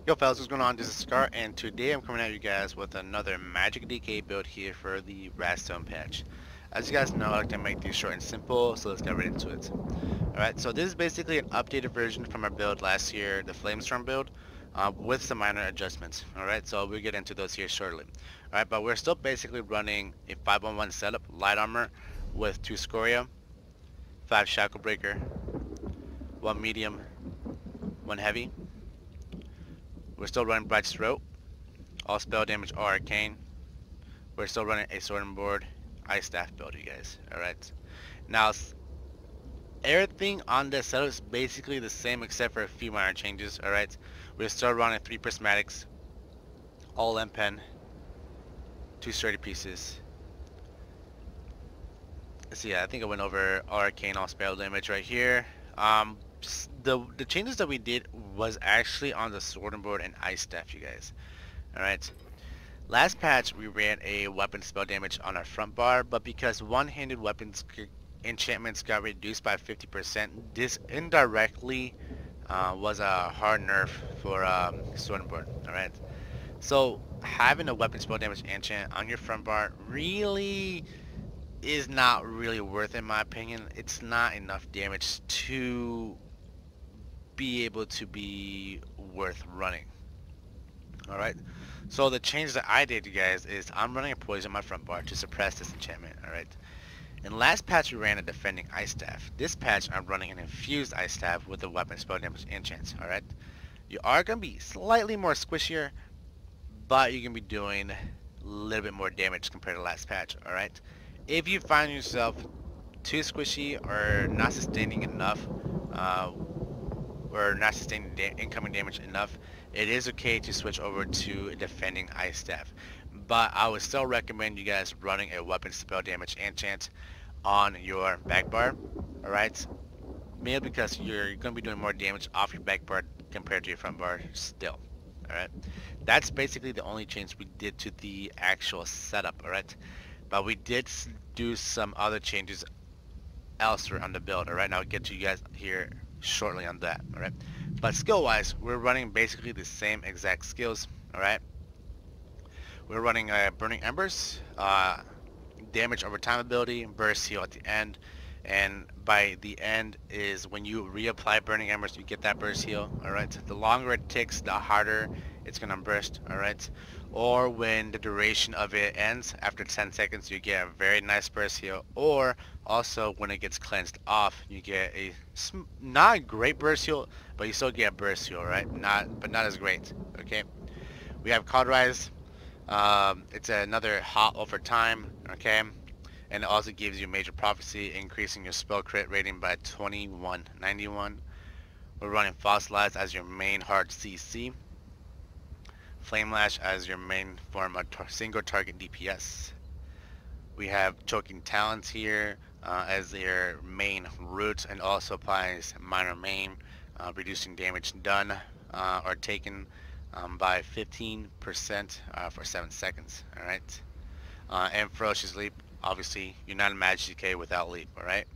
Yo fellas, what's going on? This is Scar, and today I'm coming at you guys with another Magic DK build here for the Wrathstone patch. As you guys know, I like to make these short and simple, so let's get right into it. Alright, so this is basically an updated version from our build last year, the Flamestorm build, with some minor adjustments. Alright, so we'll get into those here shortly. Alright, but we're still basically running a 5-on-1 setup, light armor, with 2 Skoria, 5 Shackle Breaker, 1 medium, 1 heavy. We're still running Bright Throat. All spell damage are arcane. We're still running a sword and board ice staff build, you guys. Alright. Now, everything on this setup is basically the same except for a few minor changes. Alright. We're still running 3 prismatics, all impen, 2 sturdy pieces. So yeah, I think I went over all arcane, all spell damage right here. The changes that we did was actually on the sword and board and ice staff, you guys. Alright. Last patch we ran a weapon spell damage on our front bar, but because one-handed weapons enchantments got reduced by 50%, this indirectly was a hard nerf for sword and board. Alright. So having a weapon spell damage enchant on your front bar really is not really worth it, in my opinion. It's not enough damage to be able to be worth running. Alright, so the change that I did, you guys, is I'm running a poison on my front bar to suppress this enchantment. Alright, in last patch we ran a defending ice staff. This patch I'm running an infused ice staff with a weapon spell damage enchant. Alright, you are going to be slightly more squishier, but you're going to be doing a little bit more damage compared to last patch. Alright, if you find yourself too squishy or not sustaining enough, or not sustaining incoming damage enough, it is okay to switch over to defending ice staff. But I would still recommend you guys running a weapon spell damage enchant on your back bar. Alright, mainly because you're going to be doing more damage off your back bar compared to your front bar still. Alright, that's basically the only change we did to the actual setup. Alright, but we did do some other changes elsewhere on the build. Alright, I'll get to you guys here shortly on that. Alright, but skill wise we're running basically the same exact skills. Alright, we're running burning embers, damage over time ability, burst heal at the end, and by the end is when you reapply burning embers you get that burst heal. Alright, the longer it takes the harder it's gonna burst. Alright, or when the duration of it ends after 10 seconds you get a very nice burst heal, or also when it gets cleansed off you get a not a great burst heal, but you still get a burst heal, right? Not as great. Okay, we have Cauterize. It's another hot over time. Okay, and it also gives you major prophecy, increasing your spell crit rating by 2191. We're running Fossilize as your main hard CC, Flame Lash as your main form of single target DPS. We have Choking Talons here as their main root, and also applies minor main, reducing damage done or taken by 15% for 7 seconds. Alright, and Ferocious Leap, obviously you're not a Magicka without Leap. Alright,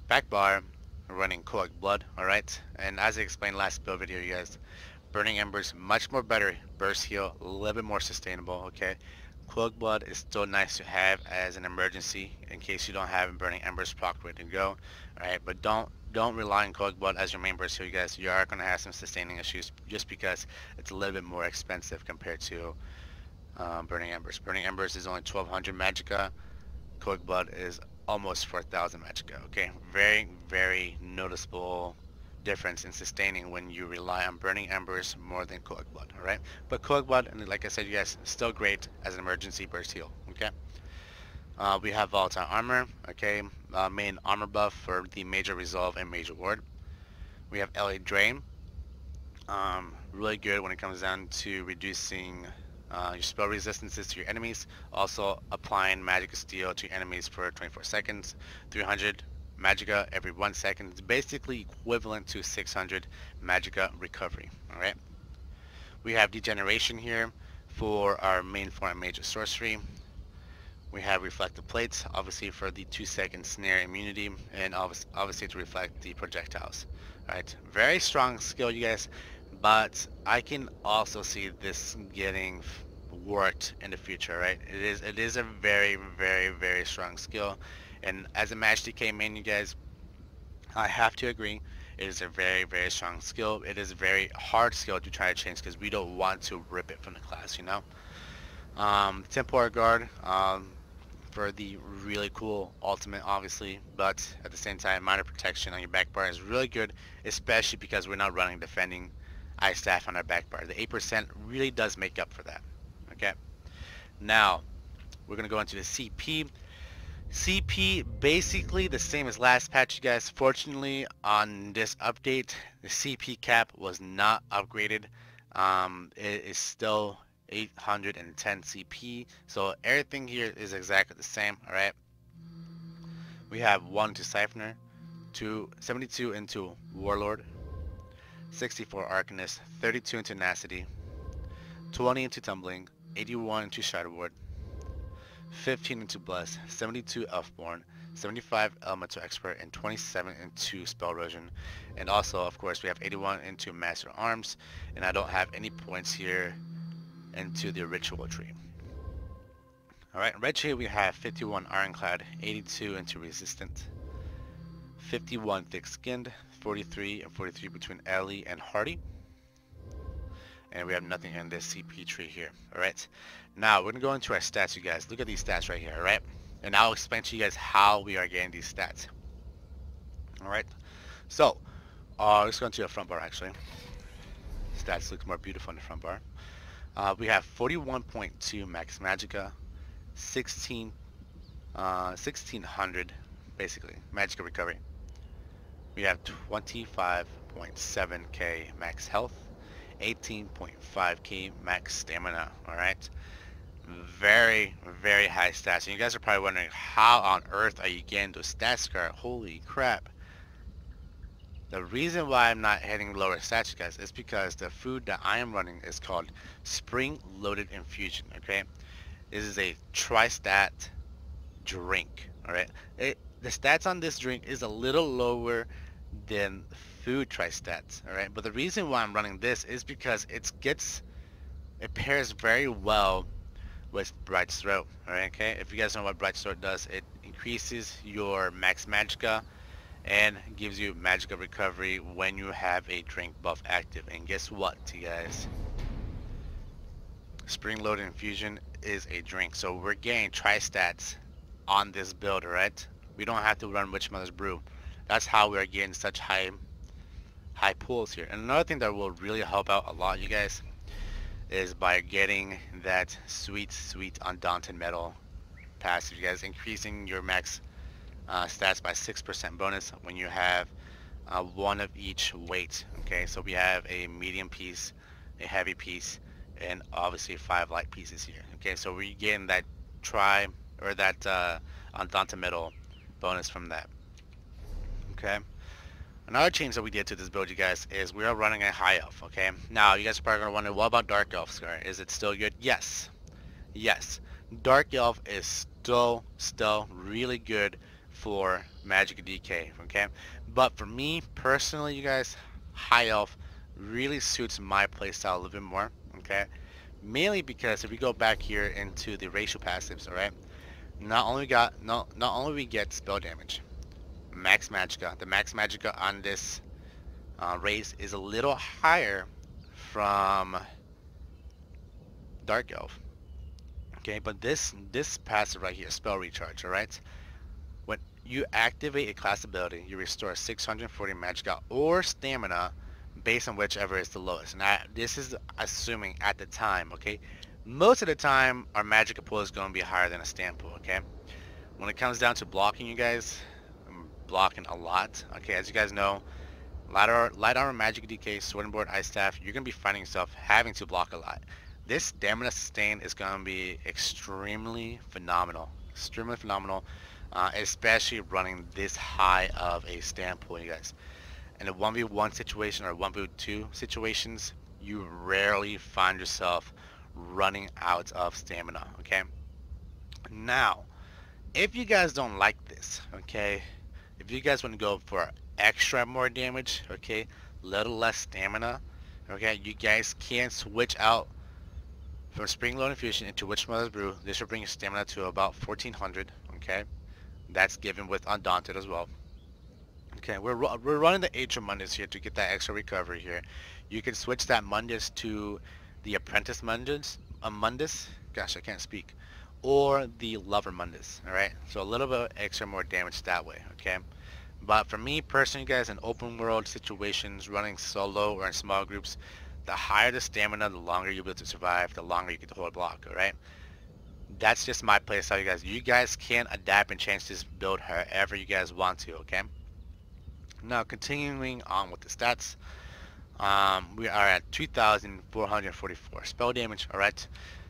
back bar, we're running Coag Blood. Alright, and as I explained last build video, you guys, Burning Embers much more better burst heal, a little bit more sustainable. Okay, Coag Blood is still nice to have as an emergency in case you don't have Burning Embers proc ready to go. Alright, but don't rely on Coag Blood as your main burst heal, you guys. You are going to have some sustaining issues just because it's a little bit more expensive compared to Burning Embers. Burning Embers is only 1200 Magicka. Coag Blood is almost 4000 Magicka. Okay, very noticeable difference in sustaining when you rely on Burning Embers more than Coag Blood. Alright, but Coag Blood, and like I said, you guys, still great as an emergency burst heal. Okay, we have Volatile Armor. Okay, main armor buff for the Major Resolve and Major Ward. We have LA Drain, really good when it comes down to reducing your spell resistances to your enemies, also applying Magicka Steel to your enemies for 24 seconds, 300 Magicka every 1 second. It's basically equivalent to 600 Magicka recovery. Alright, we have Degeneration here for our main form major sorcery. We have Reflective Plates, obviously for the 2-second snare immunity, and obviously to reflect the projectiles. Alright, very strong skill, you guys, but I can also see this getting worked in the future, right? It is a very, very, very strong skill, and as a match DK main, you guys, I have to agree, it is a very, very strong skill. It is a very hard skill to try to change because we don't want to rip it from the class, you know? Temporary Guard, for the really cool ultimate, obviously, but at the same time, minor protection on your back bar is really good, especially because we're not running defending ice staff on our back bar. The 8% really does make up for that. Okay, now we're gonna go into the CP. CP basically the same as last patch, you guys. Fortunately, on this update, the CP cap was not upgraded. It is still 810 CP, so everything here is exactly the same. All right, we have 1 into Siphoner, 72 into Warlord, 64 Arcanist, 32 into Tenacity, 20 into Tumbling, 81 into Shadowward, 15 into Bless, 72 Elfborn, 75 Elemental Expert, and 27 into Spell Erosion. And also, of course, we have 81 into Master Arms, and I don't have any points here into the Ritual Tree. Alright, in Red Tree we have 51 Ironclad, 82 into Resistant, 51 Thick Skinned, 43 and 43 between Ellie and Hardy. And we have nothing in this CP tree here. Alright, now we're going to go into our stats, you guys. Look at these stats right here, alright? And I'll explain to you guys how we are getting these stats. Alright, so let's go into the front bar actually. Stats look more beautiful in the front bar. We have 41.2 max Magicka, 1600 basically Magicka recovery. We have 25.7k max health, 18.5k max stamina. Alright, very, very high stats, and you guys are probably wondering how on earth are you getting those stats, Scar? Holy crap. The reason why I'm not hitting lower stats, you guys, is because the food that I am running is called Spring Loaded Infusion. Okay, this is a tri-stat drink. Alright, the stats on this drink is a little lower than food tri-stats. Alright, but the reason why I'm running this is because it pairs very well with Bright's Throat. Alright, okay, if you guys know what Bright's Throat does, it increases your max Magicka and gives you Magicka recovery when you have a drink buff active. And guess what, you guys? Spring Loaded Infusion is a drink, so we're getting tri-stats on this build, alright? We don't have to run Witch Mother's Brew. That's how we are getting such high pools here. And another thing that will really help out a lot, you guys, is by getting that sweet Undaunted Metal passive, you guys, increasing your max stats by 6% bonus when you have one of each weight. Okay, so we have a medium piece, a heavy piece, and obviously 5 light pieces here. Okay, so we're getting that Undaunted Metal bonus from that. Okay, another change that we did to this build, you guys, is we are running a high elf. Okay, now you guys are probably gonna wonder, what about dark elf, Scar? Is it still good? Yes, dark elf is still really good for Magicka DK. Okay, but for me personally, you guys, high elf really suits my playstyle a little bit more. Okay, mainly because if we go back here into the racial passives, all right, not only we get spell damage, max Magicka. The max Magicka on this race is a little higher from dark elf. Okay, but this passive right here, spell recharge, all right, when you activate a class ability, you restore 640 Magicka or stamina based on whichever is the lowest. And this is assuming at the time. Okay, most of the time our Magicka pool is going to be higher than a stand pool. Okay, when it comes down to blocking, you guys, I'm blocking a lot. Okay, as you guys know, light armor Magicka DK, sword and board, ice staff, you're going to be finding yourself having to block a lot. This stamina sustain is going to be extremely phenomenal, especially running this high of a stand pool, you guys. In a 1v1 situation or 1v2 situations, you rarely find yourself running out of stamina. Okay, now if you guys don't like this, okay, if you guys want to go for extra more damage, okay, little less stamina, Okay, you guys can switch out from Spring Load Infusion into Witch Mother's Brew. This will bring your stamina to about 1400. Okay, that's given with Undaunted as well. Okay, we're running the Age of Mundus here to get that extra recovery here. You can switch that Mundus to the Apprentice Mundus. Gosh, I can't speak. Or the Lover Mundus. Alright, so a little bit extra more damage that way. Okay, but for me personally, guys, in open world situations, running solo or in small groups, the higher the stamina, the longer you'll be able to survive, the longer you get to hold block. Alright, that's just my playstyle, you guys. You guys can adapt and change this build however you guys want to. Okay. Now continuing on with the stats, we are at 2,444 spell damage. Alright,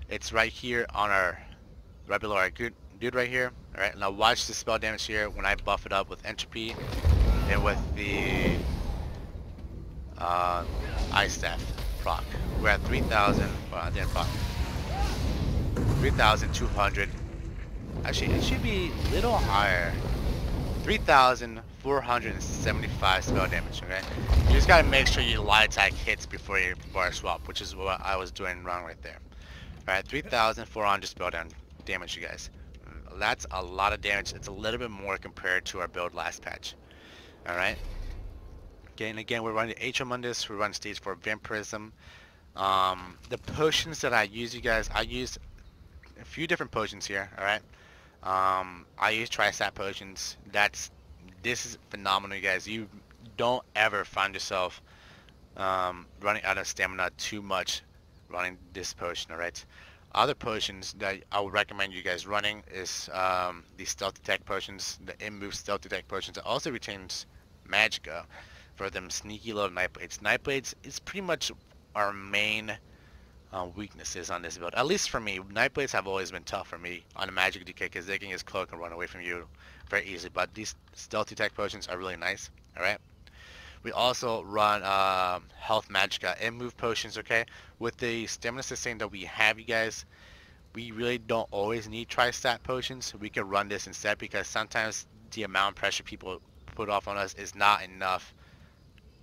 it's right here on our right below our dude right here. Alright, now watch the spell damage here when I buff it up with entropy and with the ice staff proc. We're at 3,000. Well, I didn't proc. 3,200. Actually, it should be a little higher. 3,475 spell damage. Okay, you just gotta make sure your light attack hits before you bar swap, which is what I was doing wrong right there. Alright, 3,400 spell damage, you guys. That's a lot of damage. It's a little bit more compared to our build last patch. Alright. Okay, and again, we're running the Age of Mundus. We're running stage 4 Vampirism. The potions that I use, you guys, I use a few different potions here. Alright. I use Tri-Stat potions. This is phenomenal, you guys. You don't ever find yourself running out of stamina too much running this potion. Alright, other potions that I would recommend you guys running is the Stealth Detect potions, the Immove Stealth Detect potions. It also retains Magicka for them sneaky little Nightblades. Nightblades is pretty much our main weaknesses on this build. At least for me, Nightblades have always been tough for me on a Magic DK because they can just cloak and run away from you very easily. But these Stealth Detect potions are really nice. Alright. We also run Health Magicka and Move potions, okay? With the Stamina Sustain that we have, you guys, we really don't always need Tri-Stat potions. We can run this instead because sometimes the amount of pressure people put off on us is not enough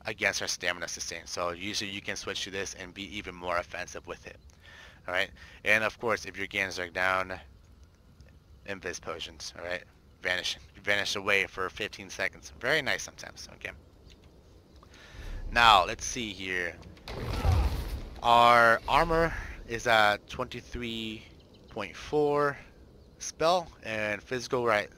against our Stamina Sustain. So usually you can switch to this and be even more offensive with it. Alright? And of course, if your gains are down, Invis potions, alright? Vanish away for 15 seconds. Very nice sometimes, okay? Now, let's see here. Our armor is at 23.4 spell, and physical we're at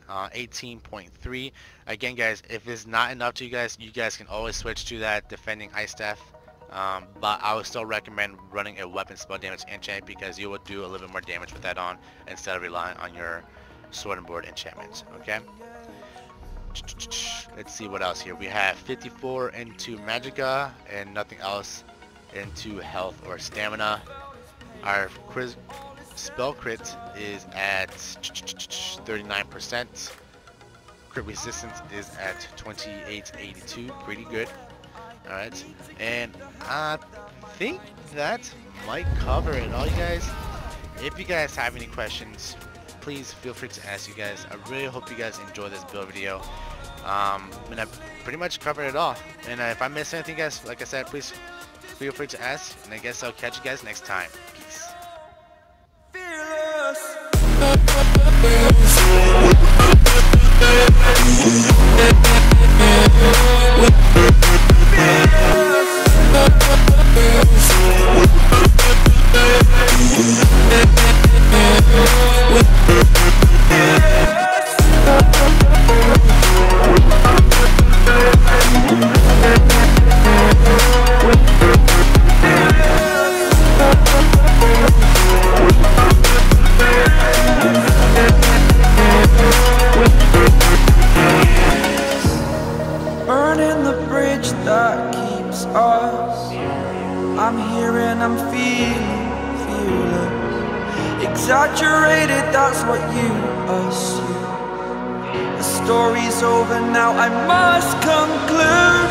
18.3. Again, guys, if it's not enough to you guys can always switch to that defending ice staff. But I would still recommend running a weapon spell damage enchant because you will do a little bit more damage with that on instead of relying on your sword and board enchantments. Okay. Let's see what else here. We have 54 into Magicka and nothing else into health or stamina. Our spell crit is at 39%. Crit resistance is at 2882. Pretty good. Alright. And I think that might cover it all, you guys. If you guys have any questions, please feel free to ask, you guys. I really hope you guys enjoy this build video. And I've pretty much covered it all. And if I missed anything, guys, like I said, please feel free to ask. And I guess I'll catch you guys next time. Peace. Burning the bridge that keeps us. I'm here and I'm feeling fearless. Exaggerated, that's what you assume. The story's over now, I must conclude.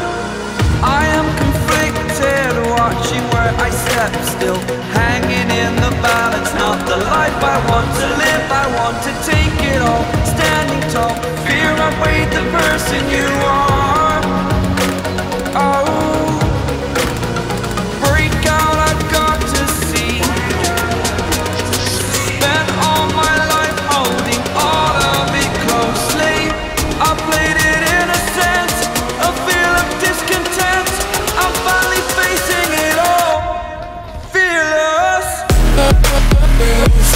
I am conflicted, watching where I step still, hanging in the balance. Not the life I want to live, I want to take it all. Standing tall, fear outweighed the person you are. Oh, contemplated innocence, a feel of discontent. I'm finally facing it all, fearless. Fearless.